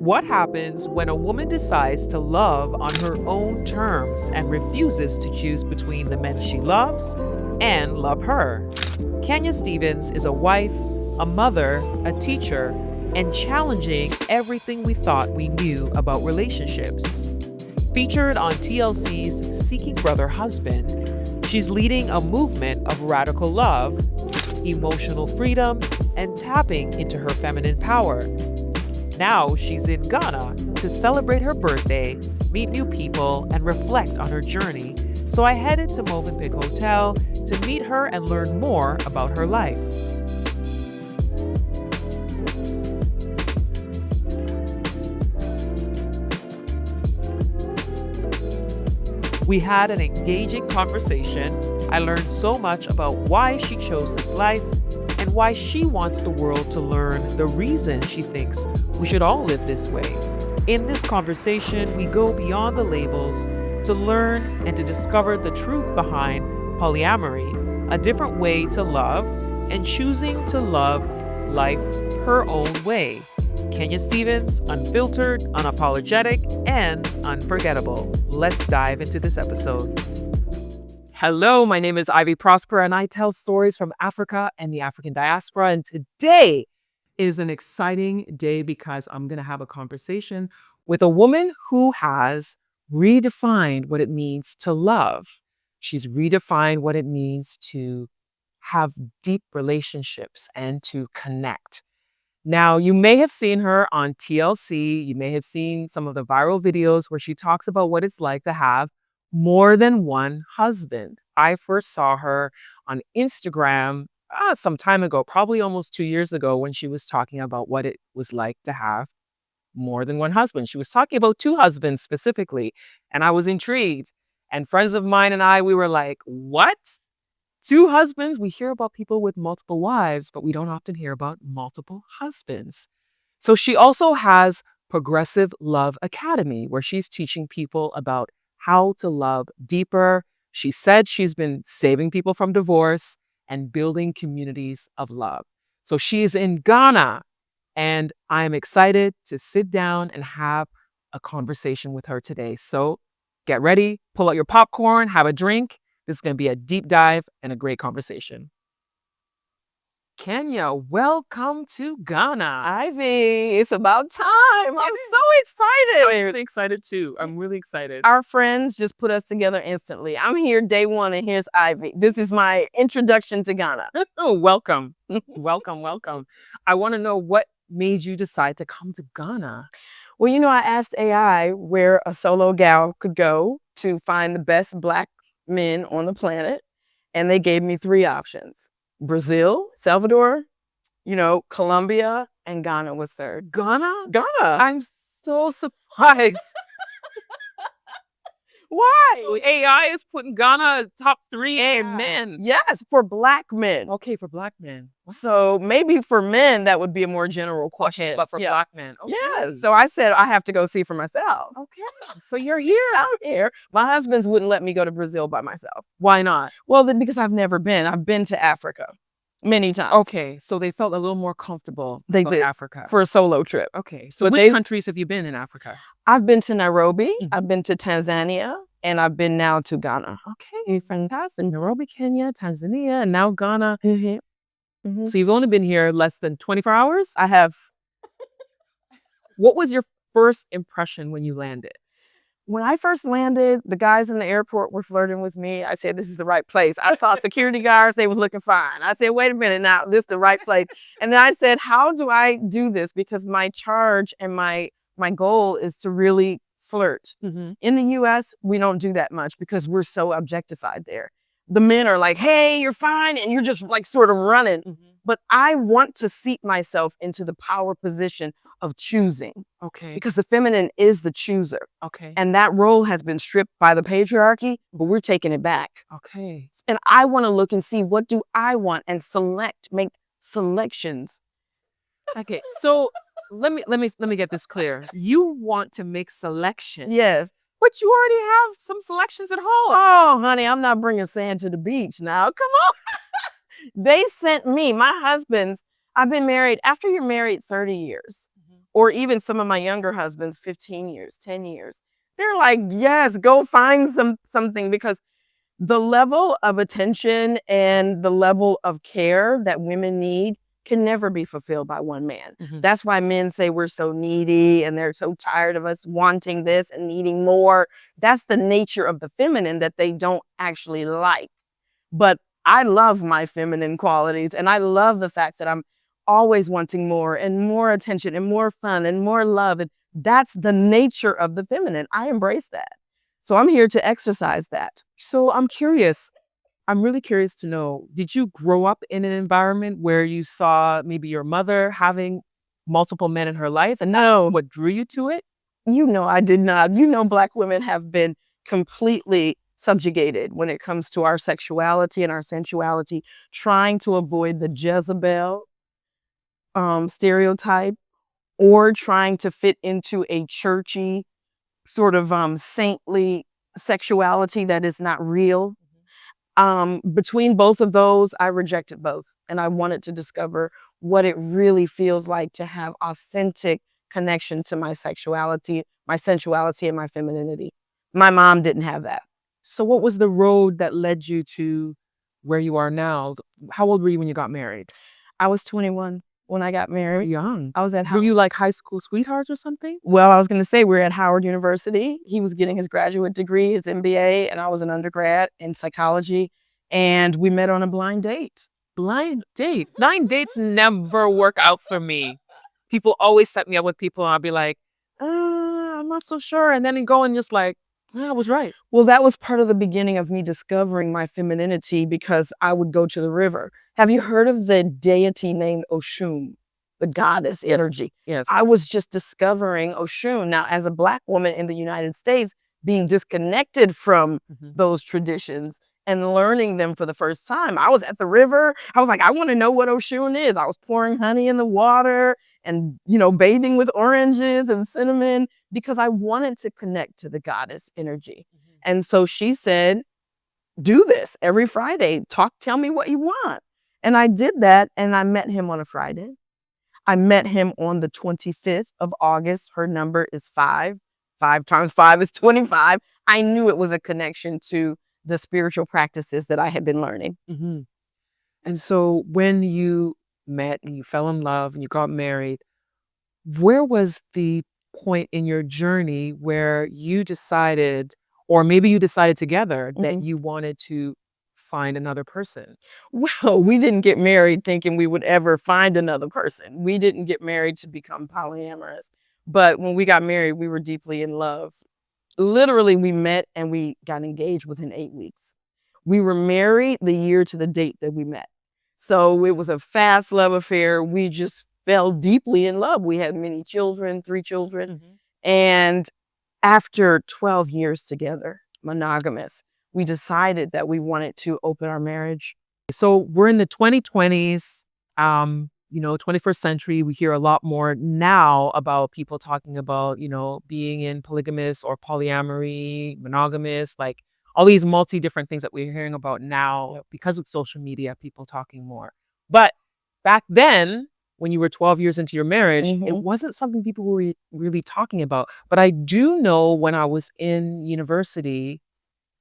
What happens when a woman decides to love on her own terms and refuses to choose between the men she loves and love her? Kenya Stevens is a wife, a mother, a teacher, and challenging everything we thought we knew about relationships. Featured on TLC's Seeking Brother Husband, she's leading a movement of radical love, emotional freedom, and tapping into her feminine power. Now she's in Ghana to celebrate her birthday, meet new people, and reflect on her journey. So I headed to Movenpick Hotel to meet her and learn more about her life. We had an engaging conversation. I learned so much about why she chose this life and why she wants the world to learn the reason she thinks we should all live this way. In this conversation, we go beyond the labels to learn and to discover the truth behind polyamory, a different way to love, and choosing to love life her own way. Kenya Stevens, unfiltered, unapologetic, and unforgettable. Let's dive into this episode. Hello, my name is Ivy Prosper, and I tell stories from Africa and the African diaspora. And today is an exciting day because I'm going to have a conversation with a woman who has redefined what it means to love. She's redefined what it means to have deep relationships and to connect. Now, you may have seen her on TLC. You may have seen some of the viral videos where she talks about what it's like to have more than one husband. I first saw her on Instagram some time ago, probably almost 2 years ago, when she was talking about what it was like to have more than one husband. She was talking about 2 husbands specifically, and I was intrigued. And friends of mine and I, we were like, what? 2 husbands? We hear about people with multiple wives, but we don't often hear about multiple husbands. So she also has Progressive Love Academy, where she's teaching people about how to love deeper. She said she's been saving people from divorce and building communities of love. So she is in Ghana, and I'm excited to sit down and have a conversation with her today. So get ready, pull out your popcorn, have a drink. This is going to be a deep dive and a great conversation. Kenya, welcome to Ghana. Ivy, it's about time. I'm so excited. I'm really excited too. I'm really excited. Our friends just put us together instantly. I'm here day one, and here's Ivy. This is my introduction to Ghana. Oh, welcome. welcome. I want to know what made you decide to come to Ghana. Well, I asked AI where a solo gal could go to find the best Black men on the planet, and they gave me 3 options. Brazil, Salvador, Colombia, and Ghana was third. Ghana? Ghana. I'm so surprised. Why? AI is putting Ghana as top 3 men. Yes, for Black men. Okay, for Black men. So maybe for men, that would be a more general question. But for Black men. Okay. Yeah. So I said, I have to go see for myself. Okay. So you're here. I'm here. My husbands wouldn't let me go to Brazil by myself. Why not? Well, because I've never been. I've been to Africa many times. Okay. So they felt a little more comfortable about Africa. For a solo trip. Okay. So which countries have you been in Africa? I've been to Nairobi. I've been to Tanzania. And I've been now to Ghana. Okay. Fantastic. Nairobi, Kenya, Tanzania, and now Ghana. So you've only been here less than 24 hours? I have. What was your first impression when you landed? When I first landed, the guys in the airport were flirting with me. I said, this is the right place. I saw security guards. They was looking fine. I said, wait a minute now. This is the right place. And then I said, how do I do this? Because my charge and my goal is to really flirt. In the US, we don't do that much because we're so objectified there. The men are like, hey, you're fine. And you're just like sort of running. But I want to seat myself into the power position of choosing. Okay. Because the feminine is the chooser. Okay. And that role has been stripped by the patriarchy, but we're taking it back. Okay. And I want to look and see, what do I want, and make selections. Okay. So let me get this clear. You want to make selections. Yes. But you already have some selections at home. Oh, honey, I'm not bringing sand to the beach now. Come on. They sent me, my husband's, I've been married, after you're married 30 years, Or even some of my younger husbands, 15 years, 10 years. They're like, yes, go find something, because the level of attention and the level of care that women need can never be fulfilled by one man. That's why men say we're so needy and they're so tired of us wanting this and needing more. That's the nature of the feminine that they don't actually like. But I love my feminine qualities, and I love the fact that I'm always wanting more and more attention and more fun and more love. And that's the nature of the feminine. I embrace that. So I'm here to exercise that. So I'm really curious to know, did you grow up in an environment where you saw maybe your mother having multiple men in her life, and that's what drew you to it? I did not. Black women have been completely subjugated when it comes to our sexuality and our sensuality, trying to avoid the Jezebel stereotype, or trying to fit into a churchy sort of saintly sexuality that is not real. Between both of those, I rejected both, and I wanted to discover what it really feels like to have authentic connection to my sexuality, my sensuality, and my femininity. My mom didn't have that. So what was the road that led you to where you are now? How old were you when you got married? I was 21 when I got married. Young. I was at Were Howard. you like high school sweethearts or something? Well, I was going to say, we were at Howard University. He was getting his graduate degree, his MBA, and I was an undergrad in psychology. And we met on a blind date. Blind date. Blind dates never work out for me. People always set me up with people, and I'll be like, I'm not so sure. And then you go and just like, I was right. Well, that was part of the beginning of me discovering my femininity, because I would go to the river. Have you heard of the deity named Oshun, the goddess energy? Yes. I was just discovering Oshun. Now, as a Black woman in the United States, being disconnected from those traditions and learning them for the first time, I was at the river. I was like, I want to know what Oshun is. I was pouring honey in the water and, bathing with oranges and cinnamon, because I wanted to connect to the goddess energy. And so she said, do this every Friday. Tell me what you want. And I did that, and I met him on a Friday. I met him on the 25th of August. Her number is 5. 5 times 5 is 25. I knew it was a connection to the spiritual practices that I had been learning. And so when you met and you fell in love and you got married, where was the point in your journey where you decided, or maybe you decided together, that you wanted to find another person? Well, we didn't get married thinking we would ever find another person. We didn't get married to become polyamorous. But when we got married, we were deeply in love. Literally, we met and we got engaged within 8 weeks. We were married the year to the date that we met. So it was a fast love affair. We just fell deeply in love. We had many children, 3 children. And after 12 years together, monogamous, we decided that we wanted to open our marriage. So we're in the 2020s, 21st century. We hear a lot more now about people talking about, being in polygamous or polyamory, monogamous, like all these different things that we're hearing about now because of social media, people talking more. But back then, when you were 12 years into your marriage, it wasn't something people were really talking about. But I do know when I was in university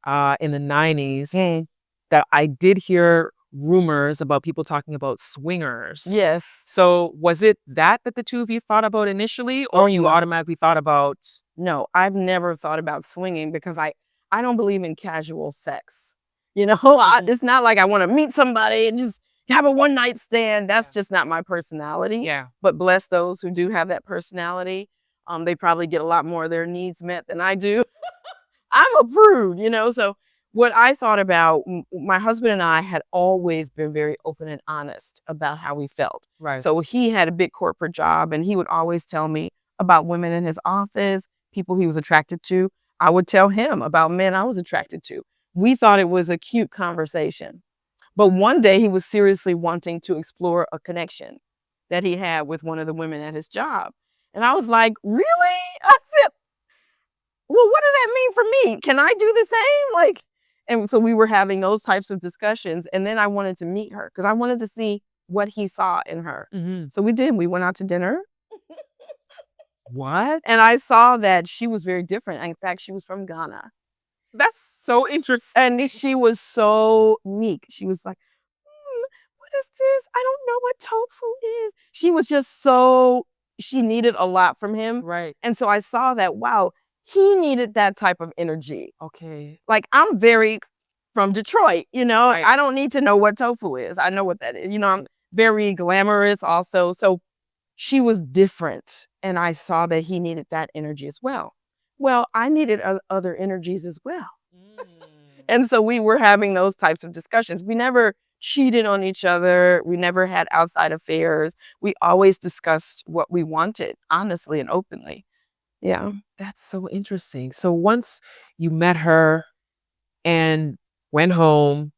in the 90s that I did hear rumors about people talking about swingers. Yes. So was it that the two of you thought about initially, or you automatically thought about? No, I've never thought about swinging, because I don't believe in casual sex. It's not like I want to meet somebody and just have a one night stand. That's just not my personality. Yeah. But bless those who do have that personality. They probably get a lot more of their needs met than I do. I'm a prude, so what I thought about, my husband and I had always been very open and honest about how we felt. Right. So he had a big corporate job, and he would always tell me about women in his office, people he was attracted to. I would tell him about men I was attracted to. We thought it was a cute conversation. But one day he was seriously wanting to explore a connection that he had with one of the women at his job. And I was like, really? I said, well, what does that mean for me? Can I do the same? And so we were having those types of discussions. And then I wanted to meet her, because I wanted to see what he saw in her. So we did. We went out to dinner. What? And I saw that she was very different. In fact, she was from Ghana. That's so interesting. And she was so meek. She was like, what is this? I don't know what tofu is. She was just so, she needed a lot from him. Right. And so I saw that, wow, he needed that type of energy. Okay. Like, I'm very from Detroit, you know, Right. I don't need to know what tofu is. I know what that is. You know, I'm very glamorous also. So she was different. And I saw that he needed that energy as well. Well, I needed other energies as well. And so we were having those types of discussions. We never cheated on each other. We never had outside affairs. We always discussed what we wanted, honestly and openly. Yeah. That's so interesting. So once you met her and went home,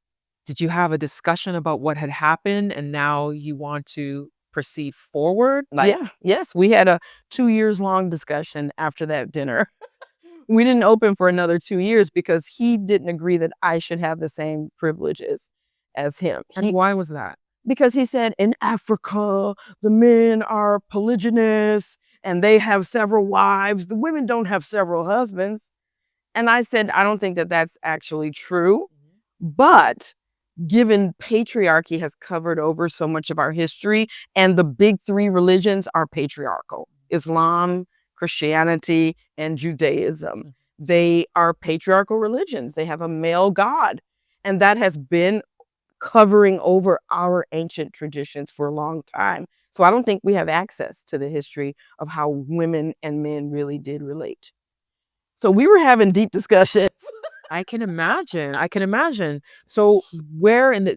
did you have a discussion about what had happened and now you want to proceed forward? Yeah. Yes. We had a 2 years long discussion after that dinner. We didn't open for another 2 years because he didn't agree that I should have the same privileges as him. And why was that? Because he said in Africa, the men are polygynous and they have several wives. The women don't have several husbands. And I said, I don't think that that's actually true. But given patriarchy has covered over so much of our history, and the big three religions are patriarchal: Islam, Christianity, and Judaism. They are patriarchal religions. They have a male god. And that has been covering over our ancient traditions for a long time. So I don't think we have access to the history of how women and men really did relate. So we were having deep discussions. I can imagine. I can imagine. So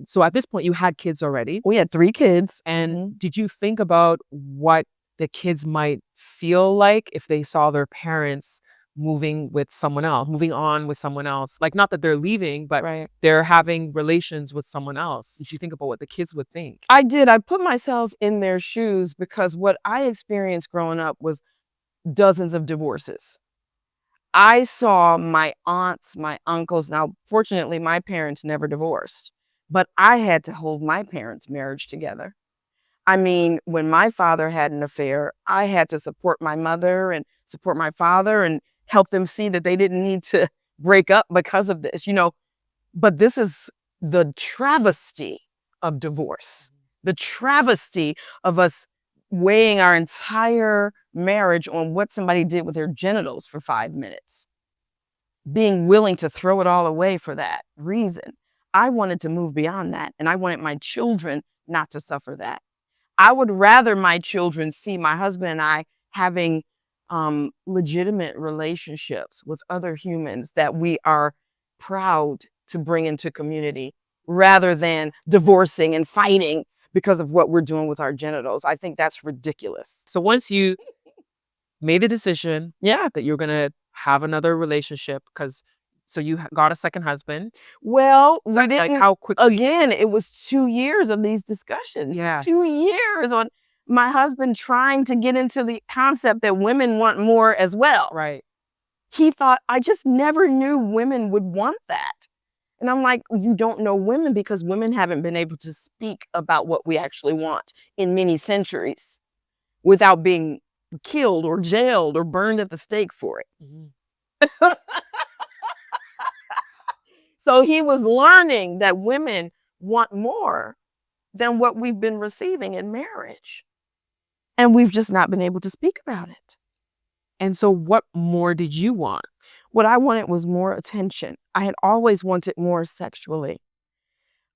so at this point you had kids already. We had 3 kids. And did you think about what the kids might feel like if they saw their parents moving on with someone else? Like, not that they're leaving, but Right. they're having relations with someone else. Did you think about what the kids would think? I did. I put myself in their shoes because what I experienced growing up was dozens of divorces. I saw my aunts, my uncles. Now, fortunately, my parents never divorced, but I had to hold my parents' marriage together. I mean, when my father had an affair, I had to support my mother and support my father and help them see that they didn't need to break up because of this, you know. But this is the travesty of divorce, the travesty of us weighing our entire marriage on what somebody did with their genitals for 5 minutes, being willing to throw it all away for that reason. I wanted to move beyond that, and I wanted my children not to suffer that. I would rather my children see my husband and I having legitimate relationships with other humans that we are proud to bring into community, rather than divorcing and fighting because of what we're doing with our genitals. I think that's ridiculous. So once you made the decision Yeah. that you're going to have another relationship, so you got a second husband. Well, we Like, didn't. how quickly? Again, it was 2 years of these discussions. Yeah. 2 years on my husband trying to get into the concept that women want more as well. Right. He thought, I just never knew women would want that. And I'm like, you don't know women because women haven't been able to speak about what we actually want in many centuries without being killed or jailed or burned at the stake for it. So he was learning that women want more than what we've been receiving in marriage. And we've just not been able to speak about it. And so what more did you want? What I wanted was more attention. I had always wanted more sexually.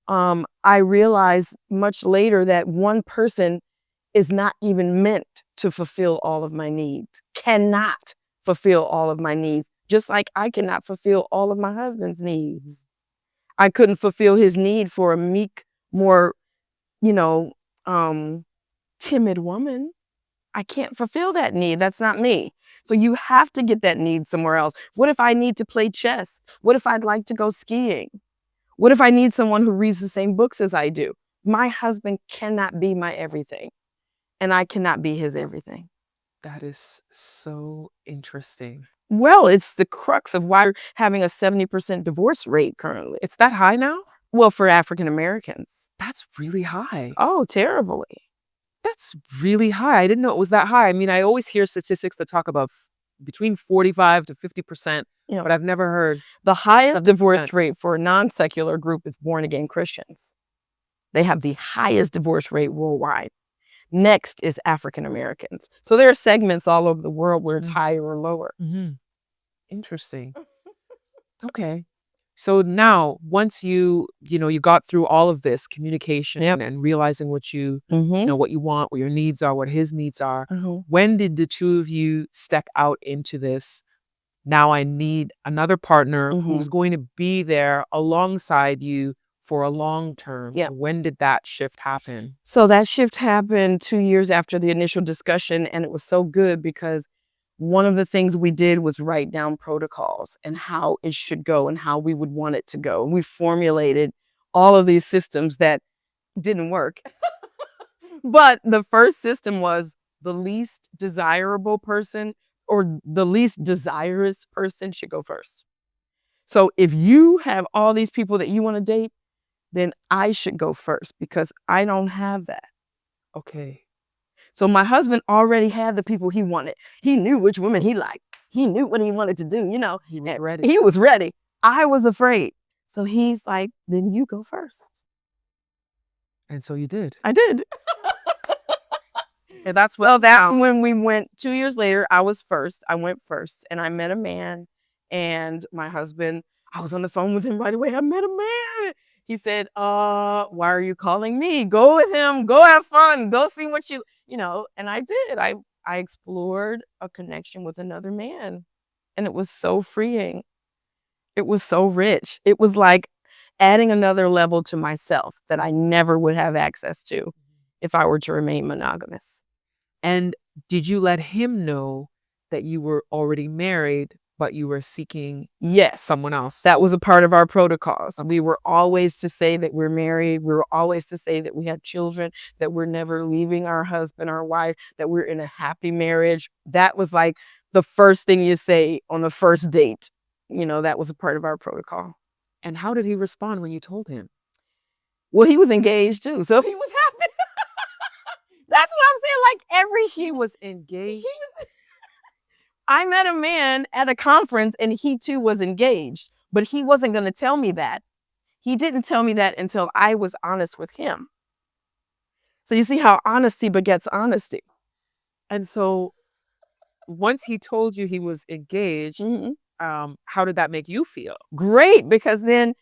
I realized much later that one person is not even meant to fulfill all of my needs, cannot fulfill all of my needs, just like I cannot fulfill all of my husband's needs. I couldn't fulfill his need for a meek, more, timid woman. I can't fulfill that need. That's not me. So you have to get that need somewhere else. What if I need to play chess? What if I'd like to go skiing? What if I need someone who reads the same books as I do? My husband cannot be my everything, and I cannot be his everything. That is so interesting. Well, it's the crux of why we're having a 70% divorce rate currently. It's that high now? Well, for African Americans. That's really high. Oh, terribly. That's really high. I didn't know it was that high. I mean, I always hear statistics that talk about between 45 to 50%, You but know, I've never heard. the highest divorce rate for a non-secular group is born-again Christians. They have the highest divorce rate worldwide. Next is African Americans. So there are segments all over the world where it's higher or lower. Interesting. Okay. So now, once you got through all of this communication and realizing what you know, what you want, what your needs are, what his needs are, when did the two of you step out into this? Now I need another partner who's going to be there alongside you for a long term. Yeah. When did that shift happen? So that shift happened 2 years after the initial discussion, and it was so good because one of the things we did was write down protocols and how it should go and how we would want it to go. We formulated all of these systems that didn't work. But the first system was the least desirable person or the least desirous person should go first. So if you have all these people that you want to date, then I should go first because I don't have that. Okay. So my husband already had the people he wanted. He knew which women he liked. He knew what he wanted to do, you know. He was ready. He was ready. I was afraid. So he's like, then you go first. And so you did. I did. And that's when we went 2 years later, I was first. I went first and I met a man, and my husband, I was on the phone with him right away. I met a man. He said, why are you calling me? Go with him. Go have fun. Go see what you know. And I did. I explored a connection with another man, and it was so freeing. It was so rich. It was like adding another level to myself that I never would have access to if I were to remain monogamous. And did you let him know that you were already married, but you were seeking someone else? That was a part of our protocols. We were always to say that we're married. We were always to say that we have children, that we're never leaving our husband, our wife, that we're in a happy marriage. That was like the first thing you say on the first date. You know, that was a part of our protocol. And how did he respond when you told him? Well, he was engaged too, so he was happy. That's what I'm saying. Like he was engaged. I met a man at a conference and he too was engaged, but he wasn't going to tell me that. He didn't tell me that until I was honest with him. So you see how honesty begets honesty. And so once he told you he was engaged, how did that make you feel? Great, because then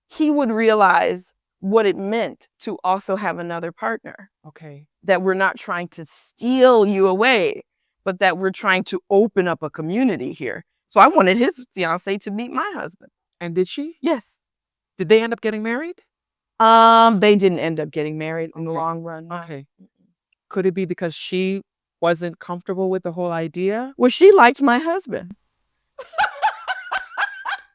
he would realize what it meant to also have another partner. Okay. That we're not trying to steal you away, but that we're trying to open up a community here. So I wanted his fiance to meet my husband. And did she? Yes. Did they end up getting married? They didn't end up getting married in the long run. Okay. Could it be because she wasn't comfortable with the whole idea? Well, she liked my husband.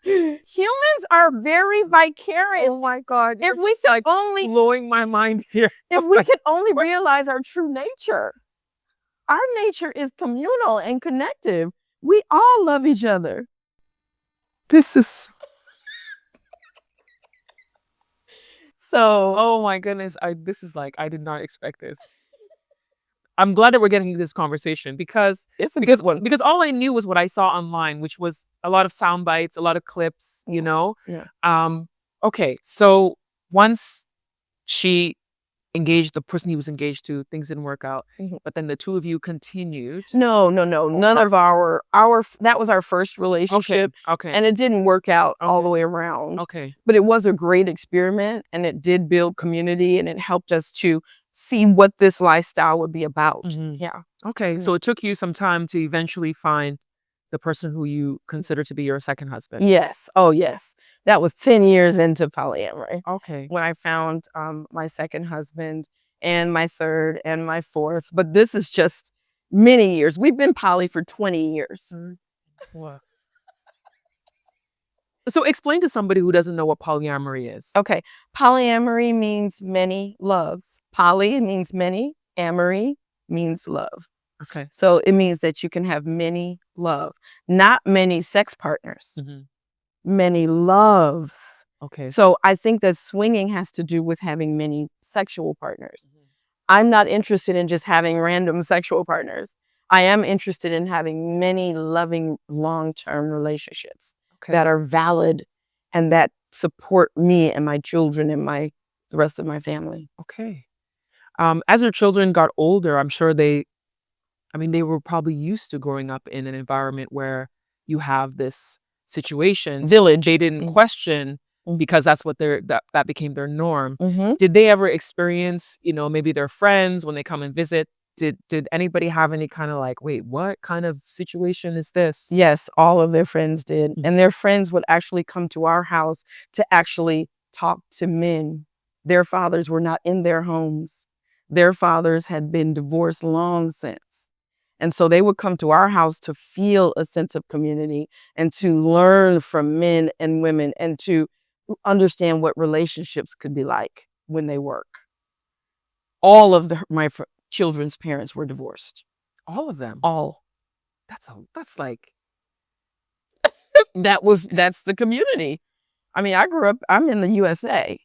Humans are very vicarious. Oh my God. If we could only blowing my mind here. If we could only realize our true nature. Our nature is communal and connective. We all love each other. This is so. Oh my goodness. I did not expect this. I'm glad that we're getting this conversation because good one. Because all I knew was what I saw online, which was a lot of sound bites, a lot of clips, you know? Yeah. Okay. So once she engaged the person he was engaged to, things didn't work out. But then the two of you continued. No. None of our that was our first relationship. Okay. And it didn't work out all the way around. Okay. But it was a great experiment, and it did build community, and it helped us to see what this lifestyle would be about. Yeah. Okay. So it took you some time to eventually find the person who you consider to be your second husband. Yes. Oh, yes. That was 10 years into polyamory. Okay. When I found my second husband and my third and my fourth. But this is just many years. We've been poly for 20 years. Wow. So explain to somebody who doesn't know what polyamory is. Okay. Polyamory means many loves. Poly means many. Amory means love. Okay. So it means that you can have many love, not many sex partners, many loves. Okay. So I think that swinging has to do with having many sexual partners. I'm not interested in just having random sexual partners. I am interested in having many loving long-term relationships that are valid and that support me and my children and the rest of my family. Okay. As your children got older, I'm sure they were probably used to growing up in an environment where you have this situation. Village. They didn't question Mm. because that's what that became their norm. Mm-hmm. Did they ever experience, maybe their friends when they come and visit? Did anybody have any kind of like, wait, what kind of situation is this? Yes, all of their friends did. Mhm. And their friends would actually come to our house to actually talk to men. Their fathers were not in their homes. Their fathers had been divorced long since. And so they would come to our house to feel a sense of community and to learn from men and women and to understand what relationships could be like when they work. All of my children's parents were divorced. All of them. All. That's like That's the community. I mean, I'm in the USA.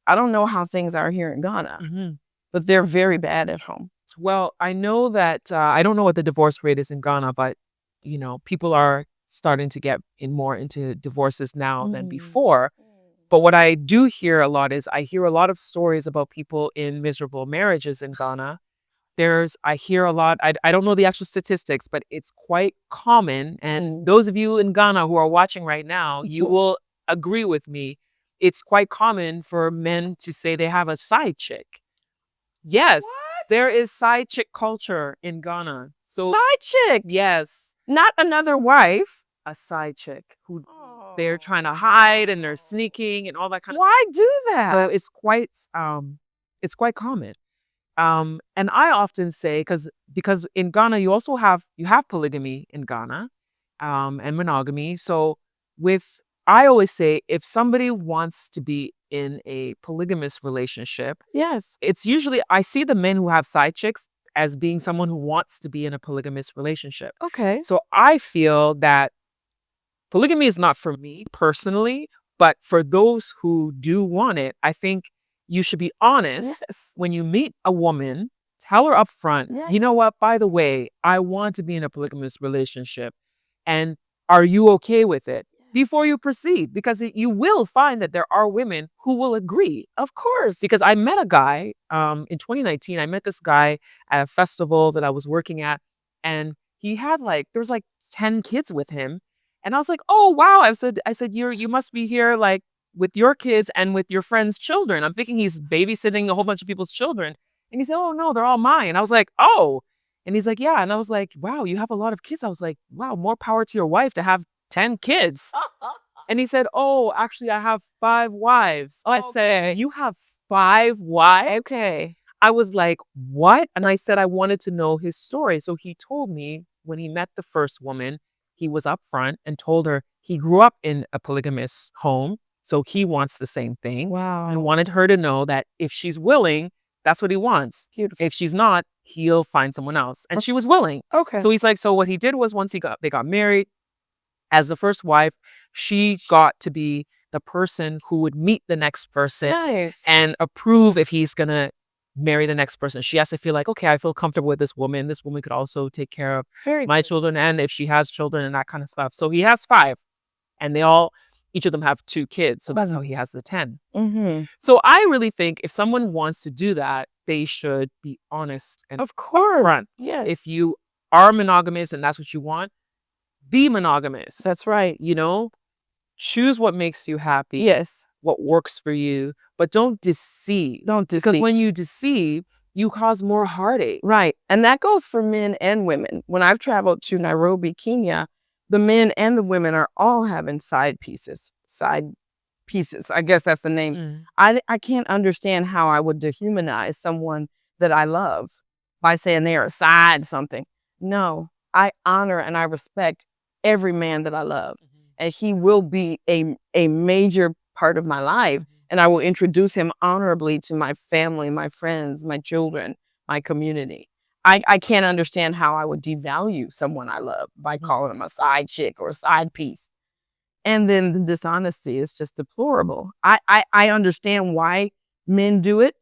I don't know how things are here in Ghana, but they're very bad at home. Well, I know that I don't know what the divorce rate is in Ghana, but people are starting to get more into divorces now than before. But what I do hear a lot is I hear a lot of stories about people in miserable marriages in Ghana. I hear a lot, I don't know the actual statistics, but it's quite common. And those of you in Ghana who are watching right now, you will agree with me. It's quite common for men to say they have a side chick. Yes, there is side chick culture in Ghana. So Side chick, yes, not another wife. a side chick who they're trying to hide and they're sneaking and all that kind of. Why do that? So it's quite common. And I often say because in Ghana you also have polygamy in Ghana, and monogamy. So I always say if somebody wants to be in a polygamous relationship, Yes. it's usually I see the men who have side chicks as being someone who wants to be in a polygamous relationship. Okay. So I feel that polygamy is not for me personally, but for those who do want it, I think you should be honest when you meet a woman. Tell her up front, you know what, by the way, I want to be in a polygamous relationship. And are you okay with it? Before you proceed, because you will find that there are women who will agree. Of course. Because I met a guy in 2019. I met this guy at a festival that I was working at, and he had there was 10 kids with him. And I was like, oh wow. I said, you must be here with your kids and with your friends' children. I'm thinking he's babysitting a whole bunch of people's children. And he said, oh no, they're all mine. And I was like, oh. And he's like, yeah. And I was like, wow, you have a lot of kids. I was like, wow, more power to your wife to have 10 kids. And he said, oh, actually, I have 5 wives. I said, you have 5 wives? Okay. I was like, what? And I said I wanted to know his story. So he told me when he met the first woman, he was upfront and told her he grew up in a polygamous home. So he wants the same thing. Wow. And wanted her to know that if she's willing, that's what he wants. Beautiful. If she's not, he'll find someone else. And she was willing. Okay. So he's like, so what he did was once they got married, as the first wife, she got to be the person who would meet the next person and approve if he's going to marry the next person. She has to feel like, okay, I feel comfortable with this woman. This woman could also take care of my children and if she has children and that kind of stuff. So he has 5 and each of them have 2 kids. So that's how he has the 10. So I really think if someone wants to do that, they should be honest and upfront. Yes. If you are monogamous and that's what you want, be monogamous. That's right. Choose what makes you happy. Yes. What works for you, but don't deceive. Because when you deceive, you cause more heartache. Right. And that goes for men and women. When I've traveled to Nairobi, Kenya, the men and the women are all having side pieces. I guess that's the name. I can't understand how I would dehumanize someone that I love by saying they're a side something. No, I honor and I respect every man that I love. And he will be a major part of my life. And I will introduce him honorably to my family, my friends, my children, my community. I can't understand how I would devalue someone I love by calling him a side chick or a side piece. And then the dishonesty is just deplorable. I understand why men do it.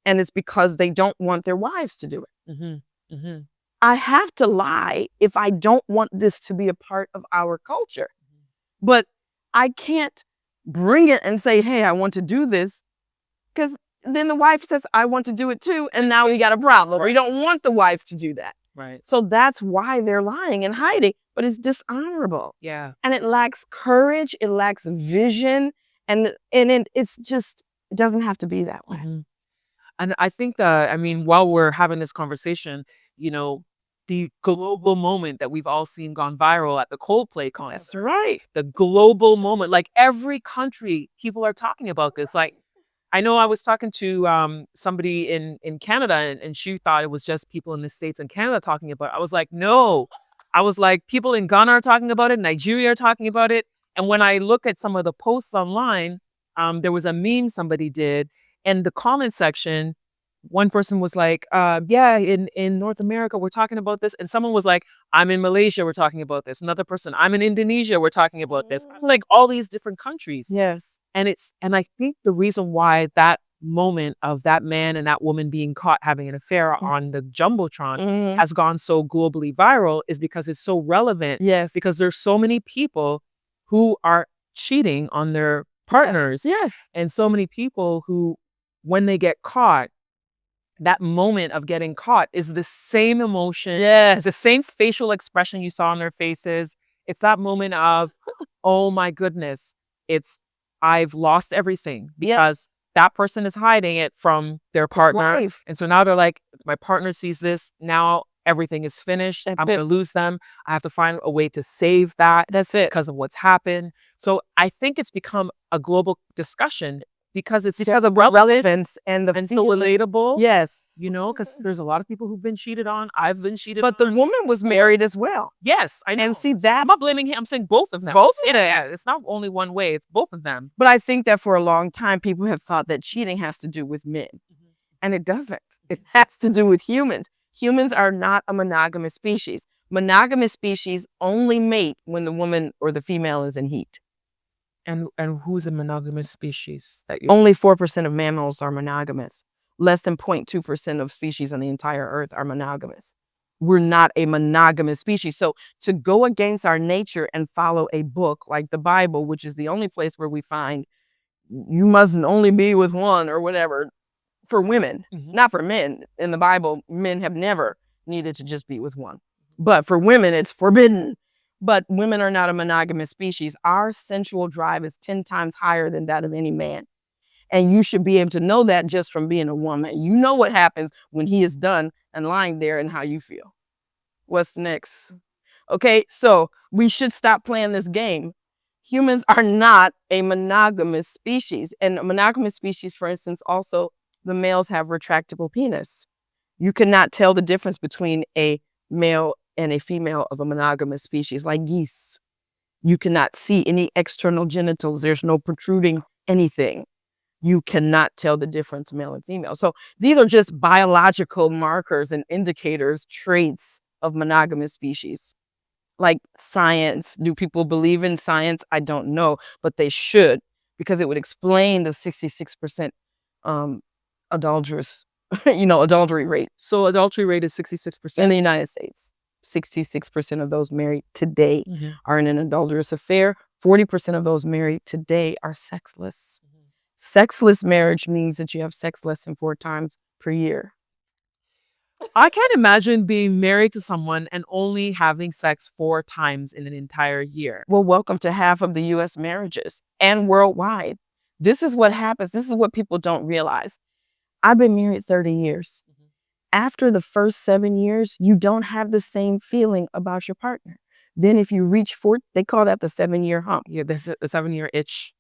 And it's because they don't want their wives to do it. Mm-hmm. Mm-hmm. I have to lie if I don't want this to be a part of our culture. But I can't bring it and say, hey, I want to do this, because then the wife says, I want to do it too. And now we got a problem. Right. We don't want the wife to do that. Right. So that's why they're lying and hiding. But it's dishonorable. Yeah. And it lacks courage. It lacks vision. And it's just, it doesn't have to be that way. Mm-hmm. And I think that, I mean, while we're having this conversation, you know, the global moment that we've all seen gone viral at the Coldplay concert. That's right. The global moment, like every country, people are talking about this. Like, I know I was talking to somebody in Canada, and she thought it was just people in the States and Canada talking about it. I was like, no. I was like, people in Ghana are talking about it, Nigeria are talking about it. And when I look at some of the posts online, there was a meme somebody did, and the comment section, one person was like, yeah, in North America, we're talking about this. And someone was like, I'm in Malaysia, we're talking about this. Another person, I'm in Indonesia, we're talking about this. Like all these different countries. Yes. And I think the reason why that moment of that man and that woman being caught having an affair on the Jumbotron has gone so globally viral is because it's so relevant. Yes. Because there's so many people who are cheating on their partners. Yes. And so many people who, when they get caught, that moment of getting caught is the same emotion. Yes. It's the same facial expression you saw on their faces. It's that moment of, oh my goodness, it's, I've lost everything because that person is hiding it from their partner. Wife. And so now they're like, my partner sees this. Now everything is finished. I'm going to lose them. I have to find a way to save that. That's it. Because of what's happened. So I think it's become a global discussion because it's because of relevance and the so relatable. Yes. You know, because there's a lot of people who've been cheated on. I've been cheated on. But the woman was married as well. Yes, I know. And see that. I'm not blaming him. I'm saying both of them. Both? Yeah, it's not only one way. It's both of them. But I think that for a long time, people have thought that cheating has to do with men. And it doesn't. It has to do with humans. Humans are not a monogamous species. Monogamous species only mate when the woman or the female is in heat. And who's a monogamous species? Only 4% of mammals are monogamous. Less than 0.2% of species on the entire earth are monogamous. We're not a monogamous species. So to go against our nature and follow a book like the Bible, which is the only place where we find you mustn't only be with one or whatever, for women, not for men. In the Bible, men have never needed to just be with one. But for women, it's forbidden. But women are not a monogamous species. Our sensual drive is 10 times higher than that of any man. And you should be able to know that just from being a woman. You know what happens when he is done and lying there and how you feel. What's next? Okay, so we should stop playing this game. Humans are not a monogamous species. And a monogamous species, for instance, also the males have retractable penis. You cannot tell the difference between a male and a female of a monogamous species, like geese. You cannot see any external genitals. There's no protruding anything. You cannot tell the difference male and female. So these are just biological markers and indicators, traits of monogamous species. Like science. Do people believe in science? I don't know, but they should, because it would explain the 66% adulterous, adultery rate. So adultery rate is 66%? In the United States. 66% of those married today are in an adulterous affair. 40% of those married today are sexless. Sexless marriage means that you have sex less than 4 times per year. I can't imagine being married to someone and only having sex 4 times in an entire year. Well, welcome to half of the U.S. marriages and worldwide. This is what happens. This is what people don't realize. I've been married 30 years. After the first 7 years, you don't have the same feeling about your partner. Then if you reach 4, they call that the 7-year hump. Yeah, the 7-year itch.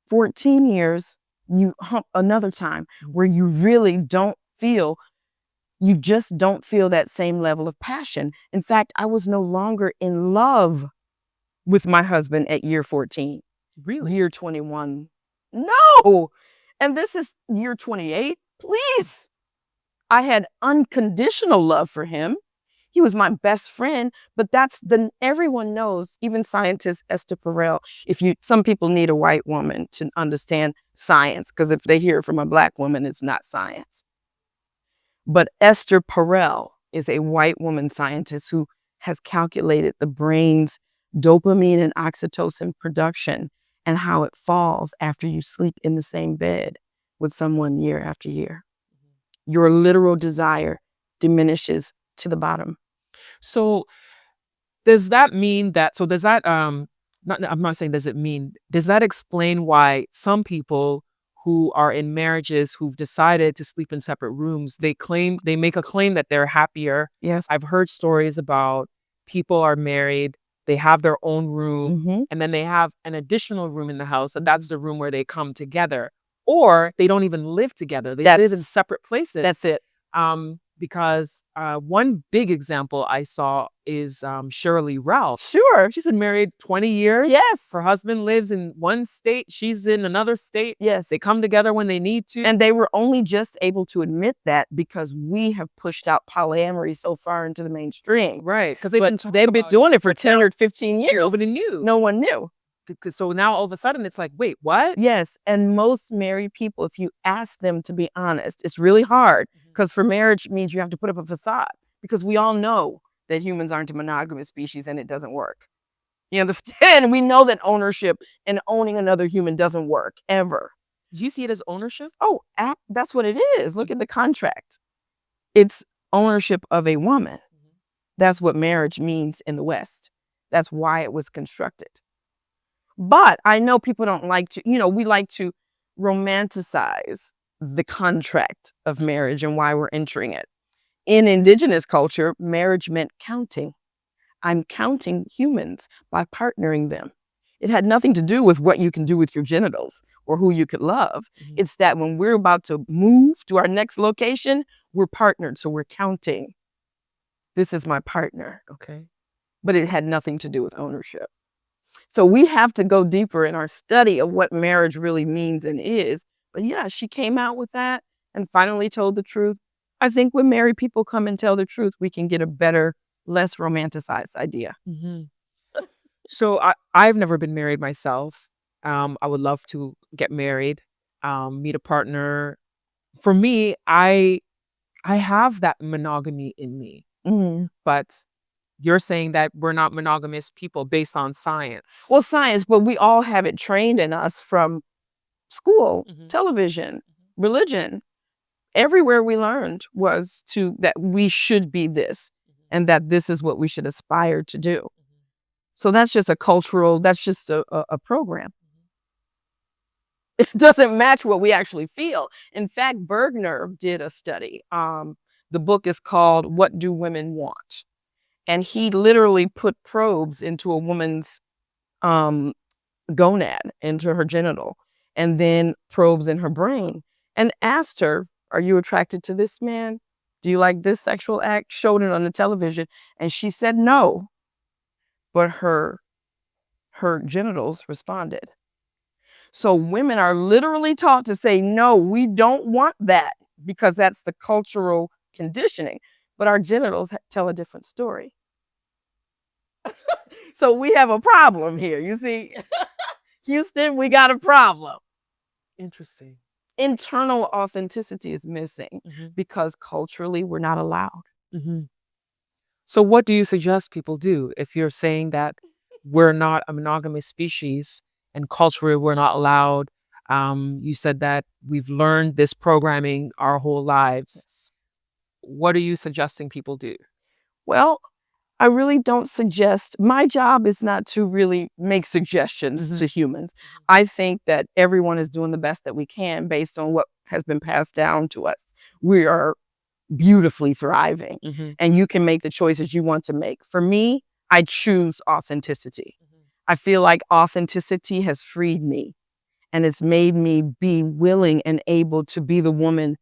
14 years, you hump another time where you really don't feel, you just don't feel that same level of passion. In fact, I was no longer in love with my husband at year 14. Really? Year 21. No! And this is year 28. Please. I had unconditional love for him. He was my best friend, but everyone knows, even scientist Esther Perel, some people need a white woman to understand science, because if they hear it from a black woman, it's not science. But Esther Perel is a white woman scientist who has calculated the brain's dopamine and oxytocin production and how it falls after you sleep in the same bed with someone year after year. Your literal desire diminishes to the bottom. So does that mean that, so does that, I'm not saying does it mean, does that explain why some people who are in marriages who've decided to sleep in separate rooms, they make a claim that they're happier? Yes. I've heard stories about people are married, they have their own room, and then they have an additional room in the house, and that's the room where they come together. Or they don't even live together. They live in separate places. That's it. Because one big example I saw is Shirley Ralph. Sure. She's been married 20 years. Yes. Her husband lives in one state. She's in another state. Yes. They come together when they need to. And they were only just able to admit that because we have pushed out polyamory so far into the mainstream. Right. Because they've been doing it for 10 or 15 years. Nobody knew. No one knew. So now all of a sudden it's like, wait, what? Yes. And most married people, if you ask them to be honest, it's really hard because for marriage means you have to put up a facade because we all know that humans aren't a monogamous species and it doesn't work. You understand? We know that ownership and owning another human doesn't work ever. Do you see it as ownership? Oh, that's what it is. Look at the contract. It's ownership of a woman. That's what marriage means in the West. That's why it was constructed. But I know people don't like to, we like to romanticize the contract of marriage and why we're entering it. In indigenous culture, marriage meant counting. I'm counting humans by partnering them. It had nothing to do with what you can do with your genitals or who you could love. It's that when we're about to move to our next location, we're partnered. So we're counting. This is my partner. Okay. But it had nothing to do with ownership. So we have to go deeper in our study of what marriage really means and is. But yeah, she came out with that and finally told the truth. I think when married people come and tell the truth, we can get a better, less romanticized idea. So I've never been married myself. I would love to get married, meet a partner. For me, I have that monogamy in me, but you're saying that we're not monogamous people based on science. Well, science, but we all have it trained in us from school, television, religion. Everywhere we learned was that we should be this and that this is what we should aspire to do. So that's just that's just a program. It doesn't match what we actually feel. In fact, Bergner did a study. The book is called What Do Women Want? And he literally put probes into a woman's gonad, into her genital, and then probes in her brain and asked her, are you attracted to this man? Do you like this sexual act? Showed it on the television. And she said no. But her genitals responded. So women are literally taught to say, no, we don't want that because that's the cultural conditioning. But our genitals tell a different story. So we have a problem here. You see, Houston, we got a problem. Interesting. Internal authenticity is missing because culturally we're not allowed. So what do you suggest people do if you're saying that we're not a monogamous species and culturally we're not allowed? You said that we've learned this programming our whole lives. Yes. What are you suggesting people do? Well, I really don't suggest, my job is not to really make suggestions to humans. I think that everyone is doing the best that we can based on what has been passed down to us. We are beautifully thriving and you can make the choices you want to make. For me, I choose authenticity. I feel like authenticity has freed me and it's made me be willing and able to be the woman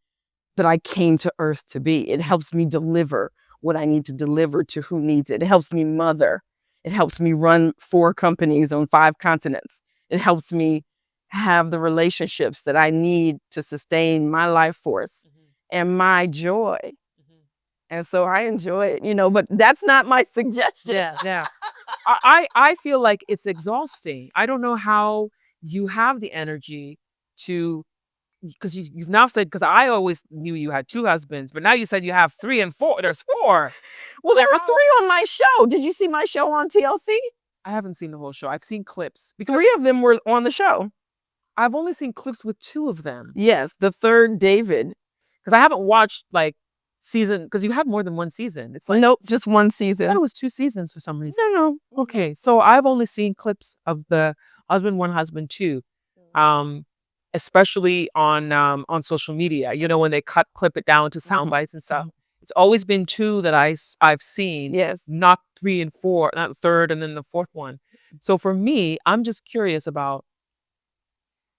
that I came to earth to be. It helps me deliver what I need to deliver to who needs it. It helps me mother. It helps me run 4 companies on 5 continents. It helps me have the relationships that I need to sustain my life force and my joy. And so I enjoy it, but that's not my suggestion. Yeah. I feel like it's exhausting. I don't know how you have the energy to because you've now said, because I always knew you had 2 husbands, but now you said you have 3 and 4. There's 4. Well, there were Wow. 3 on my show. Did you see my show on TLC? I haven't seen the whole show. I've seen clips because 3 of them were on the show. I've only seen clips with 2 of them. Yes, the third, David. Because I haven't watched like season, because you have more than 1 season. It's like, Nope, just 1 I season. thought it was 2 seasons for some reason. No. Okay, so I've only seen clips of the husband 1, husband 2, especially on social media. You know, when they clip it down to sound bites and stuff. It's always been 2 that I've seen. Yes. Not 3 and 4, not third and then the 4th one. So for me, I'm just curious about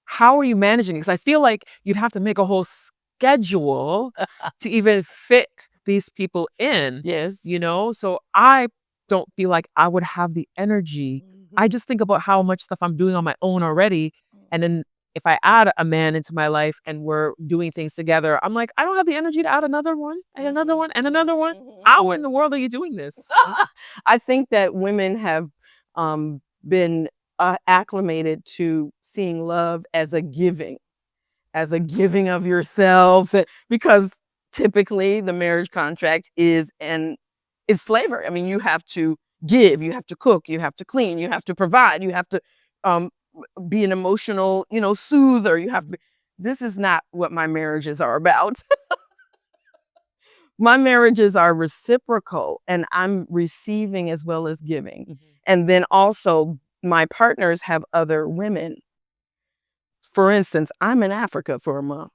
how are you managing? Because I feel like you'd have to make a whole schedule to even fit these people in. Yes. You know, so I don't feel like I would have the energy. I just think about how much stuff I'm doing on my own already. And then if I add a man into my life and we're doing things together, I'm like, I don't have the energy to add another one and another one and another one. How in the world are you doing this? I think that women have been acclimated to seeing love as a giving of yourself, because typically the marriage contract is slavery. I mean, you have to give, you have to cook, you have to clean, you have to provide, you have to be an emotional, soother. This is not what my marriages are about. My marriages are reciprocal, and I'm receiving as well as giving. And then also my partners have other women. For instance, I'm in Africa for a month.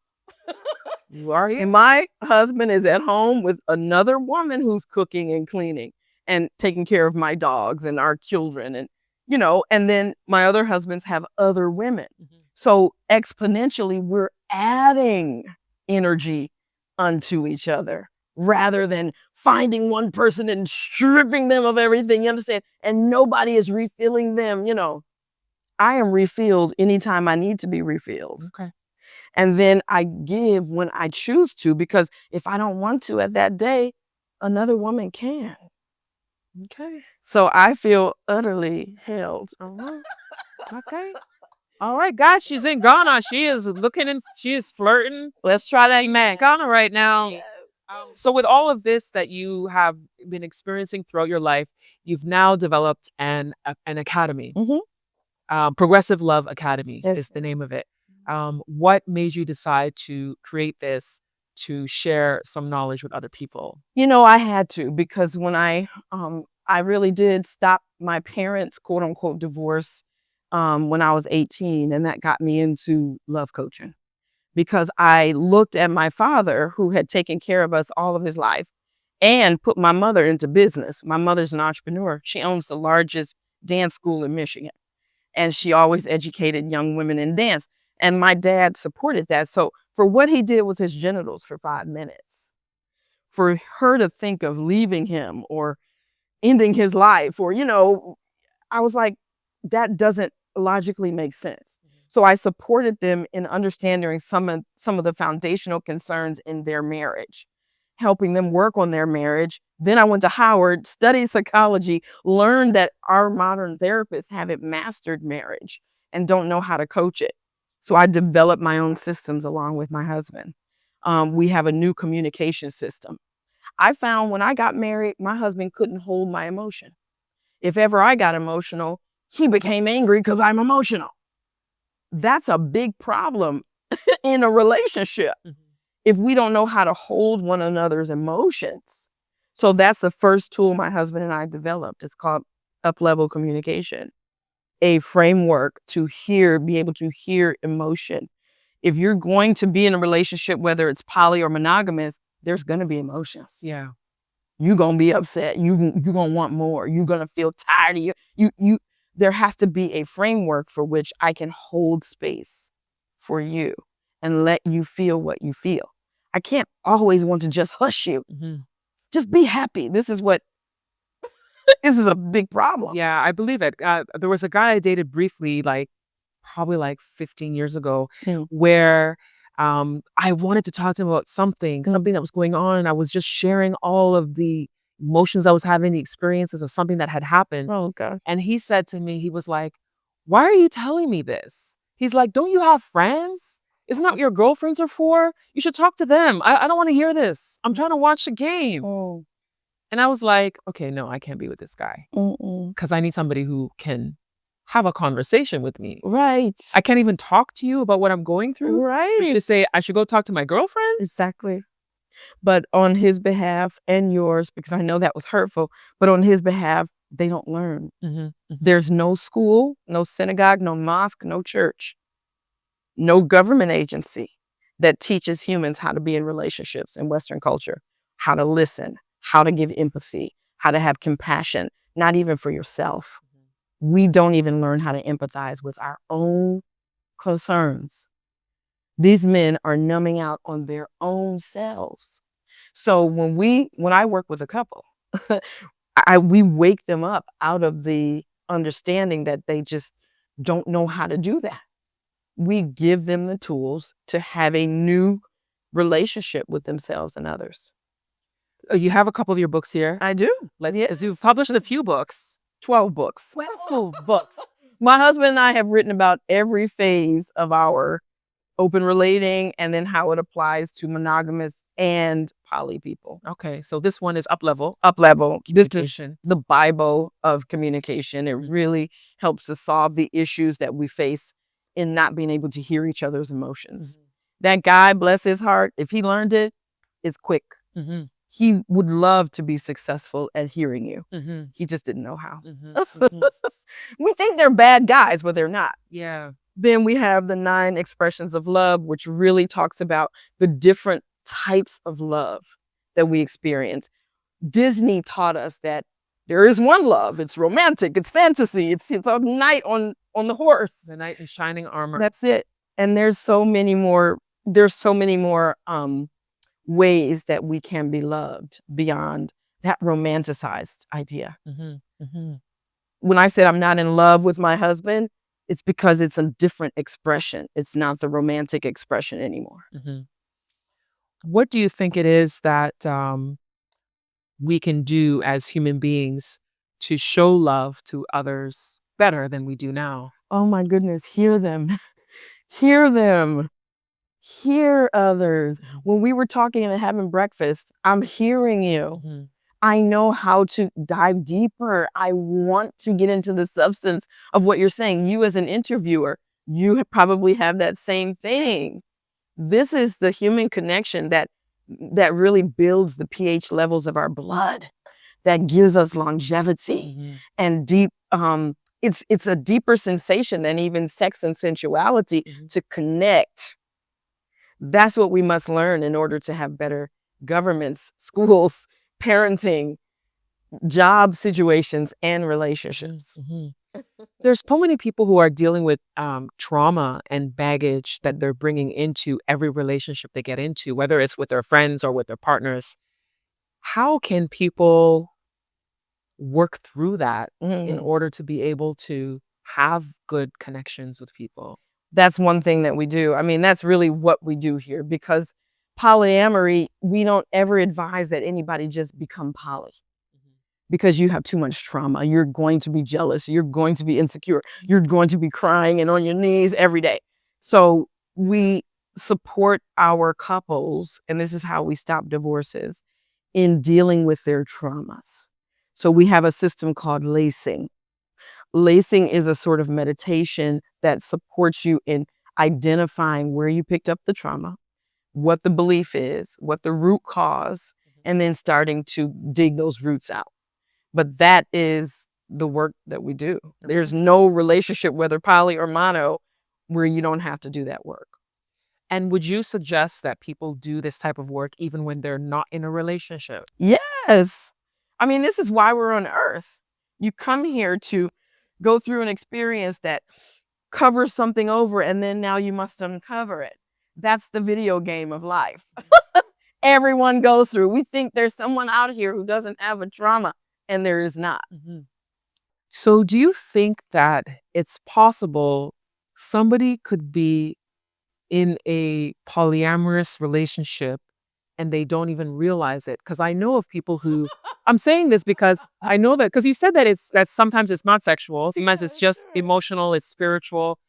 You are here? And my husband is at home with another woman who's cooking and cleaning and taking care of my dogs and our children. And, and then my other husbands have other women. So exponentially, we're adding energy unto each other rather than finding one person and stripping them of everything, you understand? And nobody is refilling them, I am refilled anytime I need to be refilled. Okay. And then I give when I choose to, because if I don't want to at that day, another woman can. Okay. So I feel utterly held. Okay. All right, guys, she's in Ghana. She is she is flirting. Let's try that Man, Ghana right now. So with all of this that you have been experiencing throughout your life, you've now developed an academy. Progressive Love Academy is the name of it. What made you decide to create this to share some knowledge with other people? I had to, because when I really did stop my parents' quote unquote divorce when I was 18, and that got me into love coaching, because I looked at my father, who had taken care of us all of his life, and put my mother into business. My mother's an entrepreneur. She owns the largest dance school in Michigan, and she always educated young women in dance. And my dad supported that. So for what he did with his genitals for 5 minutes, for her to think of leaving him or ending his life, or, I was like, that doesn't logically make sense. So I supported them in understanding some of the foundational concerns in their marriage, helping them work on their marriage. Then I went to Howard, studied psychology, learned that our modern therapists haven't mastered marriage and don't know how to coach it. So I developed my own systems along with my husband. We have a new communication system. I found when I got married, my husband couldn't hold my emotion. If ever I got emotional, he became angry because I'm emotional. That's a big problem in a relationship if we don't know how to hold one another's emotions. So that's the first tool my husband and I developed. It's called up-level communication, a framework to be able to hear emotion. If you're going to be in a relationship, whether it's poly or monogamous, there's going to be emotions. Yeah. You're going to be upset. You're going to want more. You're going to feel tired of you. There has to be a framework for which I can hold space for you and let you feel what you feel. I can't always want to just hush you. Just be happy. This is a big problem. Yeah, I believe it. There was a guy I dated briefly, probably 15 years ago, where I wanted to talk to him about something that was going on. And I was just sharing all of the emotions I was having, the experiences of something that had happened. Oh, God. And he said to me, he was like, "Why are you telling me this?" He's like, "Don't you have friends?" Isn't that what your girlfriends are for? You should talk to them. I don't want to hear this. I'm trying to watch the game. Oh. And I was like, okay, no, I can't be with this guy because I need somebody who can have a conversation with me. Right. I can't even talk to you about what I'm going through. For you Right. to say I should go talk to my girlfriends. Exactly. But on his behalf and yours, because I know that was hurtful, but on his behalf, they don't learn. There's no school, no synagogue, no mosque, no church, no government agency that teaches humans how to be in relationships in Western culture, how to listen, how to give empathy, how to have compassion, not even for yourself. We don't even learn how to empathize with our own concerns. These men are numbing out on their own selves. So when I work with a couple, we wake them up out of the understanding that they just don't know how to do that. We give them the tools to have a new relationship with themselves and others. You have a couple of your books here. I do. Yes. You've published a few books. 12 books. 12 books. My husband and I have written about every phase of our open relating and then how it applies to monogamous and poly people. Okay, so this one is up level. Up level. This is Communication. the Bible of communication. It really helps to solve the issues that we face in not being able to hear each other's emotions. That guy, bless his heart, if he learned it, it's quick. He would love to be successful at hearing you. He just didn't know how. We think they're bad guys, but they're not. Yeah. Then we have the 9 expressions of love, which really talks about the different types of love that we experience. Disney taught us that there is one love. It's romantic. It's fantasy. It's a knight on the horse. The knight in shining armor. That's it. And there's so many more. There's so many more ways that we can be loved beyond that romanticized idea. When I said I'm not in love with my husband, it's because it's a different expression. It's not the romantic expression anymore. What do you think it is that we can do as human beings to show love to others better than we do now? Oh my goodness, hear them. Hear them. Hear others. When we were talking and having breakfast, I'm hearing you. I know how to dive deeper. I want to get into the substance of what you're saying. You as an interviewer, you probably have that same thing. This is the human connection that really builds the pH levels of our blood, that gives us longevity and deep. It's a deeper sensation than even sex and sensuality to connect. That's what we must learn in order to have better governments, schools, parenting, job situations, and relationships. There's so many people who are dealing with trauma and baggage that they're bringing into every relationship they get into, whether it's with their friends or with their partners. How can people work through that in order to be able to have good connections with people? That's one thing that we do. I mean, that's really what we do here, because polyamory, we don't ever advise that anybody just become poly because you have too much trauma. You're going to be jealous. You're going to be insecure. You're going to be crying and on your knees every day. So we support our couples, and this is how we stop divorces, in dealing with their traumas. So we have a system called lacing. Lacing is a sort of meditation that supports you in identifying where you picked up the trauma, what the belief is, what the root cause, and then starting to dig those roots out. But that is the work that we do. There's no relationship, whether poly or mono, where you don't have to do that work. And would you suggest that people do this type of work even when they're not in a relationship? Yes. I mean, this is why we're on earth. You come here to go through an experience that covers something over, and then now you must uncover it. That's the video game of life. Everyone goes through. We think there's someone out here who doesn't have a trauma, and there is not. So do you think that it's possible somebody could be in a polyamorous relationship and they don't even realize it? Because I know of people who, I'm saying this because I know that, because you said that sometimes it's not sexual, sometimes it's just emotional, it's spiritual.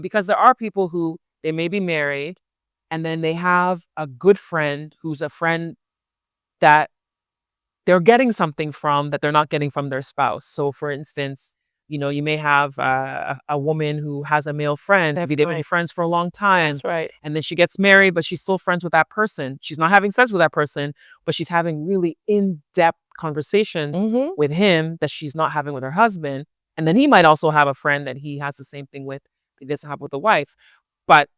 Because there are people who they may be married, and then they have a good friend who's a friend that they're getting something from that they're not getting from their spouse. So, for instance, you may have a woman who has a male friend. They've been Right. friends for a long time, That's right. and then she gets married, but she's still friends with that person. She's not having sex with that person, but she's having really in-depth conversation Mm-hmm. with him that she's not having with her husband. And then he might also have a friend that he has the same thing with, that he doesn't have with the wife. But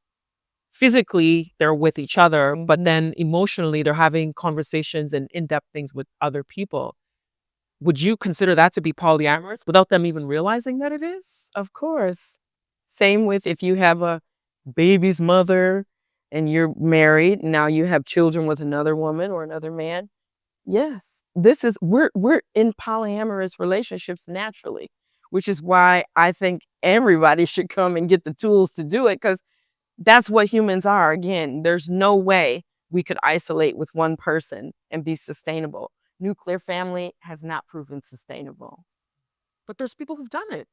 physically, they're with each other, but then emotionally, they're having conversations and in-depth things with other people. Would you consider that to be polyamorous without them even realizing that it is? Of course. Same with if you have a baby's mother and you're married, now you have children with another woman or another man. Yes. We're in polyamorous relationships naturally, which is why I think everybody should come and get the tools to do it, because that's what humans are. Again, there's no way we could isolate with one person and be sustainable. Nuclear family has not proven sustainable. But there's people who've done it.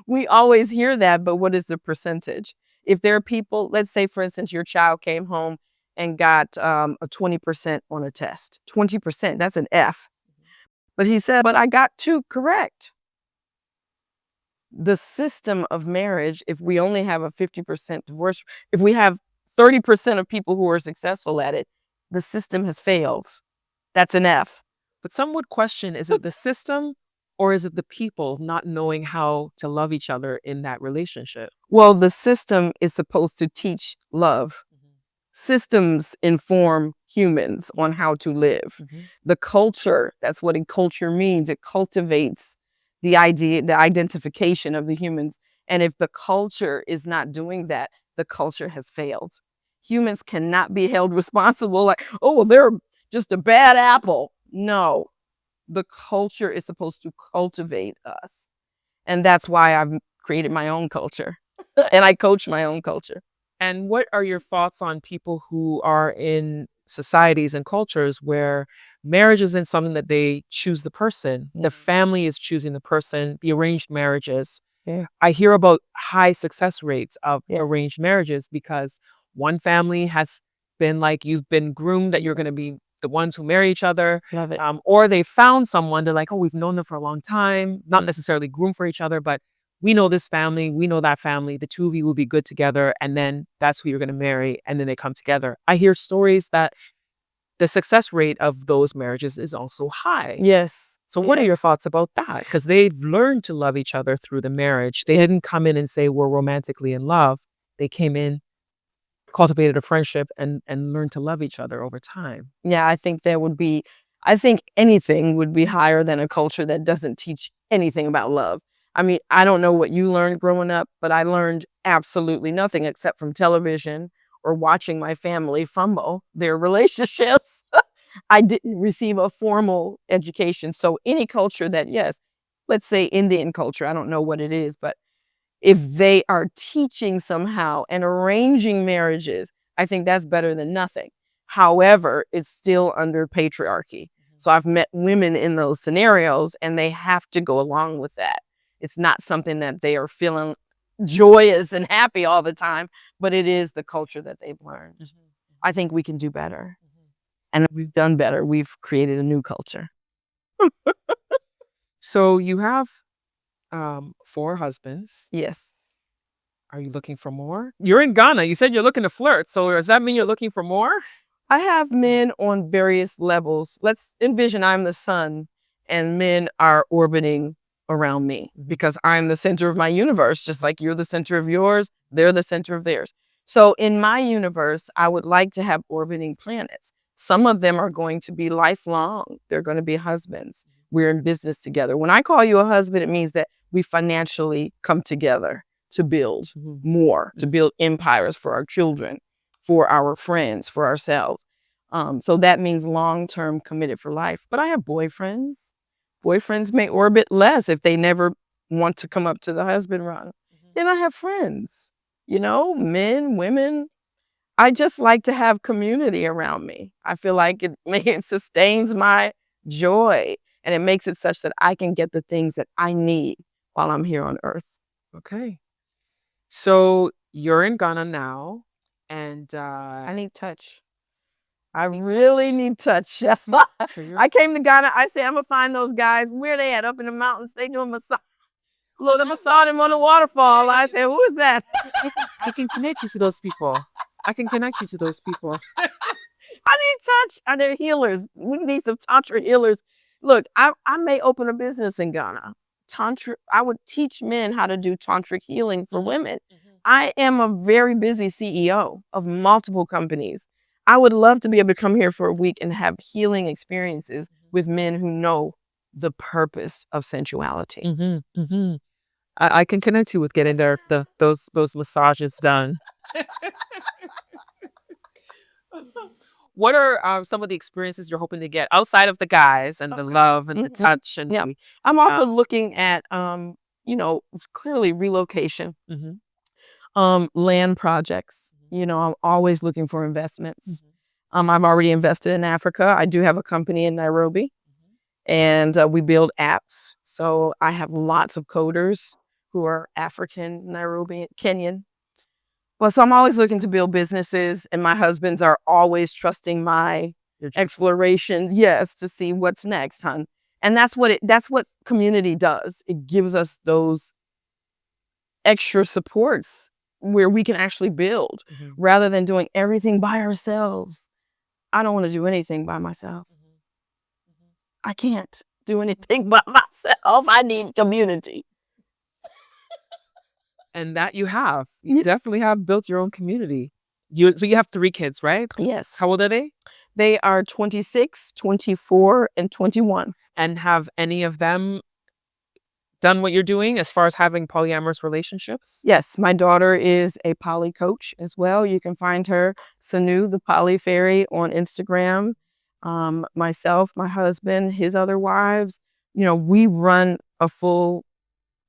We always hear that, but what is the percentage? If there are people, let's say, for instance, your child came home and got a 20% on a test. 20%, that's an F. But he said, but I got 2 correct. The system of marriage, if we only have a 50% divorce, if we have 30% of people who are successful at it, the system has failed. That's an F. But some would question, is it the system or is it the people not knowing how to love each other in that relationship? Well, the system is supposed to teach love. Systems inform humans on how to live. The culture, that's what culture means. It cultivates the idea, the identification of the humans. And if the culture is not doing that, the culture has failed. Humans cannot be held responsible like, oh, well, they're just a bad apple. No, the culture is supposed to cultivate us. And that's why I've created my own culture and I coach my own culture. And what are your thoughts on people who are in societies and cultures where marriage isn't something that they choose the person? The family is choosing the person, the arranged marriages. Yeah. I hear about high success rates of Yeah. arranged marriages because one family has been like, you've been groomed that you're going to be the ones who marry each other. Love it. Or they found someone, they're like, oh, we've known them for a long time, not necessarily groomed for each other, but we know this family, we know that family, the two of you will be good together, and then that's who you're going to marry, and then they come together. I hear stories that the success rate of those marriages is also high. Yes. So what are your thoughts about that? Because they've learned to love each other through the marriage. They didn't come in and say we're romantically in love. They came in, cultivated a friendship, and learned to love each other over time. Yeah, I think anything would be higher than a culture that doesn't teach anything about love. I mean, I don't know what you learned growing up, but I learned absolutely nothing except from television or watching my family fumble their relationships. I didn't receive a formal education. So any culture that, yes, let's say Indian culture, I don't know what it is, but if they are teaching somehow and arranging marriages, I think that's better than nothing. However, it's still under patriarchy. So I've met women in those scenarios and they have to go along with that. It's not something that they are feeling joyous and happy all the time, but it is the culture that they've learned. I think we can do better. And we've done better. We've created a new culture. So you have 4 husbands. Yes. Are you looking for more? You're in Ghana. You said you're looking to flirt. So does that mean you're looking for more? I have men on various levels. Let's envision I'm the sun and men are orbiting around me because I'm the center of my universe, just like you're the center of yours, they're the center of theirs. So in my universe, I would like to have orbiting planets. Some of them are going to be lifelong. They're going to be husbands. We're in business together. When I call you a husband, it means that we financially come together to build more, to build empires for our children, for our friends, for ourselves. So that means long-term committed for life. But I have boyfriends. Boyfriends may orbit less if they never want to come up to the husband rung. Then I have friends, men, women. I just like to have community around me. I feel like it sustains my joy and it makes it such that I can get the things that I need while I'm here on earth. Okay. So you're in Ghana now, and I need touch. I really need touch. That's why I came to Ghana. I said, I'm going to find those guys. Where they at? Up in the mountains. They doing massage. Look, I saw them on the waterfall. I said, who is that? I can connect you to those people. I can connect you to those people. I need touch. Are there healers? We need some Tantra healers. Look, I may open a business in Ghana. Tantra, I would teach men how to do tantric healing for women. I am a very busy CEO of multiple companies. I would love to be able to come here for a week and have healing experiences with men who know the purpose of sensuality. I can connect you with getting those massages done. What are some of the experiences you're hoping to get outside of the guys and the love and the touch and Yeah. I'm also looking at clearly relocation, land projects. I'm always looking for investments. I've already invested in Africa. I do have a company in Nairobi, and we build apps. So I have lots of coders who are African, Nairobi, Kenyan. Well, so I'm always looking to build businesses, and my husbands are always trusting my exploration, yes, to see what's next, hon. And that's what community does. It gives us those extra supports where we can actually build rather than doing everything by ourselves. I don't want to do anything by myself. I can't do anything by myself. I need community. And that you have. You definitely have built your own community. So you have 3 kids, right? Yes. How old are they? They are 26, 24, and 21. And have any of them done what you're doing as far as having polyamorous relationships? Yes, my daughter is a poly coach as well. You can find her, Sanu, the Poly Fairy, on Instagram. Myself, my husband, his other wives, we run a full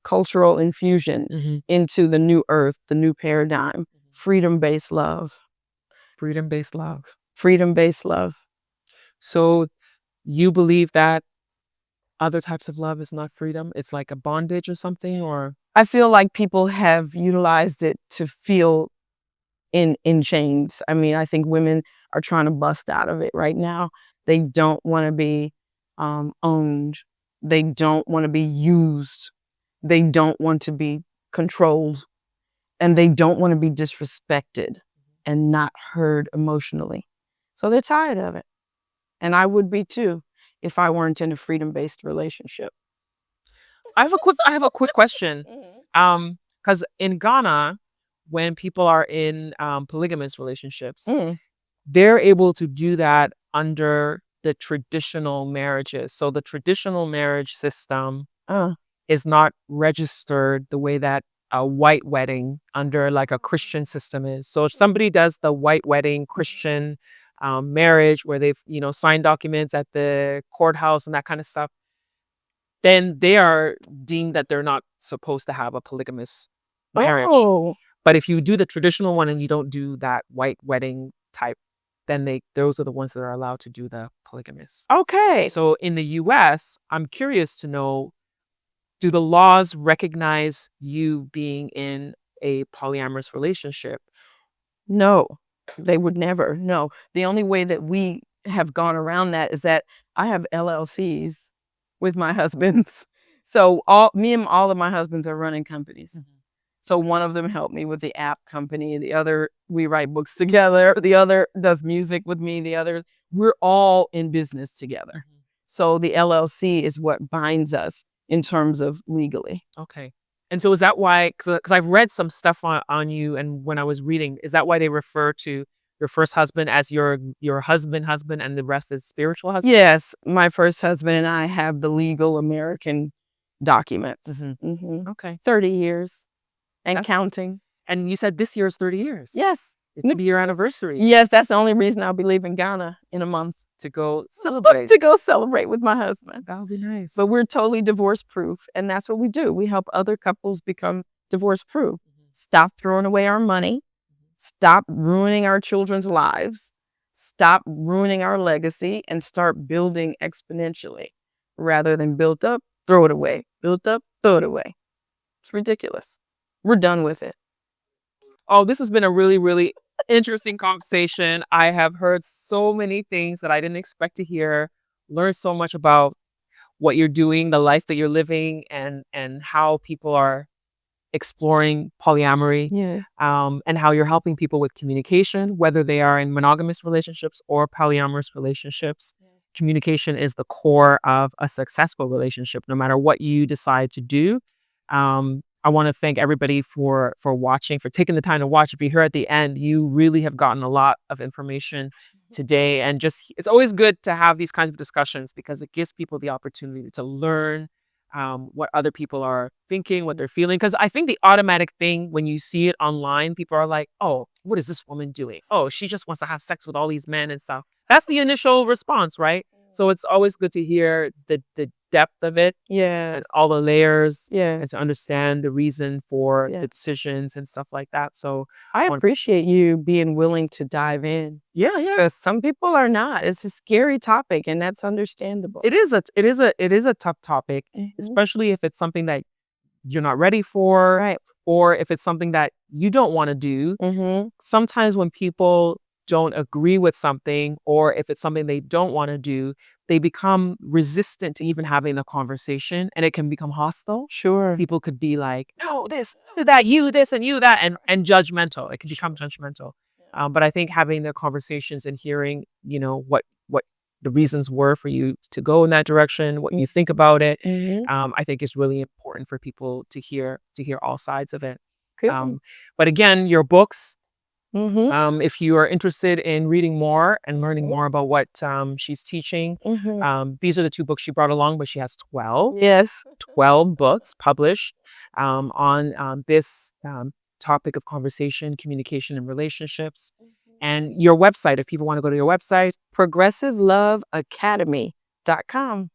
cultural infusion into the new earth, the new paradigm, freedom-based love. Freedom-based love. Freedom-based love. So you believe that other types of love is not freedom? It's like a bondage or something, or? I feel like people have utilized it to feel in chains. I mean, I think women are trying to bust out of it right now. They don't want to be owned. They don't want to be used. They don't want to be controlled, and they don't want to be disrespected and not heard emotionally. So they're tired of it. And I would be too if I weren't in a freedom-based relationship. I have a quick question. Because in Ghana, when people are in polygamous relationships, they're able to do that under the traditional marriages. So the traditional marriage system is not registered the way that a white wedding under like a Christian system is. So if somebody does the white wedding Christian marriage where they've signed documents at the courthouse and that kind of stuff, then they are deemed that they're not supposed to have a polygamous marriage. But if you do the traditional one and you don't do that white wedding type, then those are the ones that are allowed to do the polygamous. Okay. So in the US, I'm curious to know, do the laws recognize you being in a polyamorous relationship? No, they would never. No. The only way that we have gone around that is that I have LLCs with my husbands. So all of my husbands are running companies. So one of them helped me with the app company. The other, we write books together. The other does music with me. The other, we're all in business together. So the LLC is what binds us in terms of legally. Okay. And so is that why, because I've read some stuff on you, and when I was reading, is that why they refer to your first husband as your husband, and the rest is spiritual husband? Yes. My first husband and I have the legal American documents. Okay. 30 years. And counting. And you said this year is 30 years. Yes. It'll be your anniversary. Yes, that's the only reason I'll be leaving Ghana in a month. To go celebrate. To go celebrate with my husband. That would be nice. But we're totally divorce proof. And that's what we do. We help other couples become divorce proof. Stop throwing away our money. Stop ruining our children's lives. Stop ruining our legacy, and start building exponentially rather than build up, throw it away. Build up, throw it away. It's ridiculous. We're done with it. Oh, this has been a really, really interesting conversation. I have heard so many things that I didn't expect to hear, learned so much about what you're doing, the life that you're living, and how people are exploring polyamory, Yeah. and how you're helping people with communication, whether they are in monogamous relationships or polyamorous relationships. Communication is the core of a successful relationship, no matter what you decide to do. I want to thank everybody for watching, for taking the time to watch. If you're here at the end, you really have gotten a lot of information today, and just it's always good to have these kinds of discussions because it gives people the opportunity to learn what other people are thinking, what they're feeling. Because I think the automatic thing when you see it online, people are like, "Oh, what is this woman doing? Oh, she just wants to have sex with all these men and stuff." That's the initial response, right? So it's always good to hear the depth of it Yeah. and all the layers Yeah. and to understand the reason for Yeah. the decisions and stuff like that. So I want- appreciate you being willing to dive in yeah, because some people are not. It's a scary topic, and that's understandable. it is a tough topic, Mhm. especially if it's something that you're not ready for, Right. or if it's something that you don't want to do. Mm-hmm. Sometimes when people don't agree with something, or if it's something they don't want to do, they become resistant to even having the conversation, and it can become hostile. Sure. People could be like, "No, that, you this, and you that," and judgmental. It can become judgmental. But I think having the conversations and hearing, what the reasons were for you to go in that direction, what you think about it, Mm-hmm. I think is really important for people to hear all sides of it. Cool. But again, your books, Mm-hmm. if you are interested in reading more and learning more about what she's teaching, Mm-hmm. these are the 2 books she brought along, but she has 12, Yes. 12 books published on this topic of conversation, communication, and relationships. And your website, if people want to go to your website, ProgressiveLoveAcademy.com.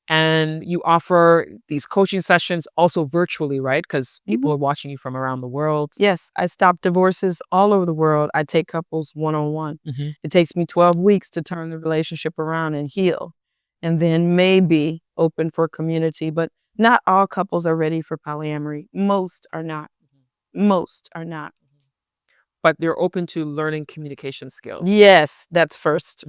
and you offer these coaching sessions also virtually, right? Because people Mhm. are watching you from around the world. Yes, I stop divorces all over the world. I take couples one-on-one. Mhm. It takes me 12 weeks to turn the relationship around and heal, and then maybe open for community. But not all couples are ready for polyamory. Most are not. Most are not. But they're open to learning communication skills. Yes, that's first.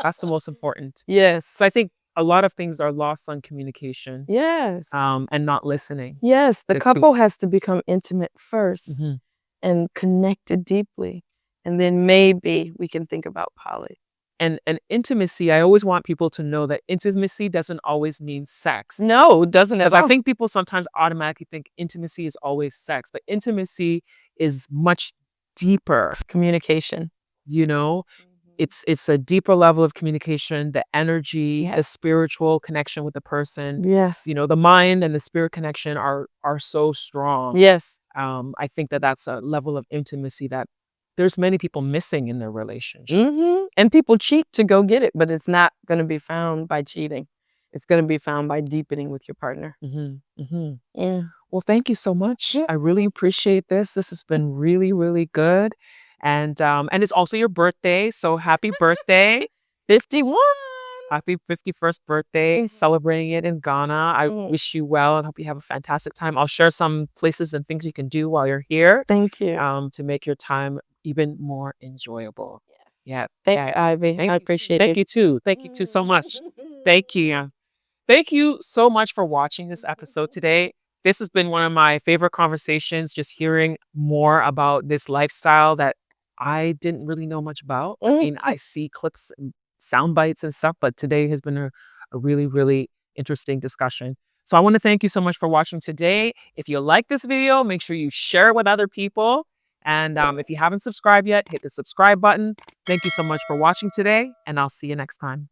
That's the most important. Yes. So I think a lot of things are lost on communication, Yes. and not listening. Yes, the The couple has to become intimate first Mhm. and connected deeply, and then maybe we can think about poly. And intimacy, I always want people to know that intimacy doesn't always mean sex. No, it doesn't Because at I all. think people sometimes automatically think intimacy is always sex, but intimacy is much deeper. Communication. You know, it's a deeper level of communication, the energy, the Yes. spiritual connection with the person. Yes. The mind and the spirit connection are so strong. Yes. I think that that's a level of intimacy that there's many people missing in their relationship. Mm-hmm. And people cheat to go get it, but it's not going to be found by cheating. It's going to be found by deepening with your partner. Yeah. Well, thank you so much. I really appreciate this. This has been really, really good. And it's also your birthday, so happy birthday. 51. Happy 51st birthday, celebrating it in Ghana. I wish you well and hope you have a fantastic time. I'll share some places and things you can do while you're here Thank you. to make your time even more enjoyable. Yeah. Thank you, Ivy. I appreciate Thank it. you too. Thank you too so much. Thank you. Thank you so much for watching this episode today. This has been one of my favorite conversations, just hearing more about this lifestyle that I didn't really know much about. I mean, I see clips and sound bites and stuff, but today has been a really, really interesting discussion. So I want to thank you so much for watching today. If you like this video, make sure you share it with other people. And if you haven't subscribed yet, hit the subscribe button. Thank you so much for watching today, and I'll see you next time.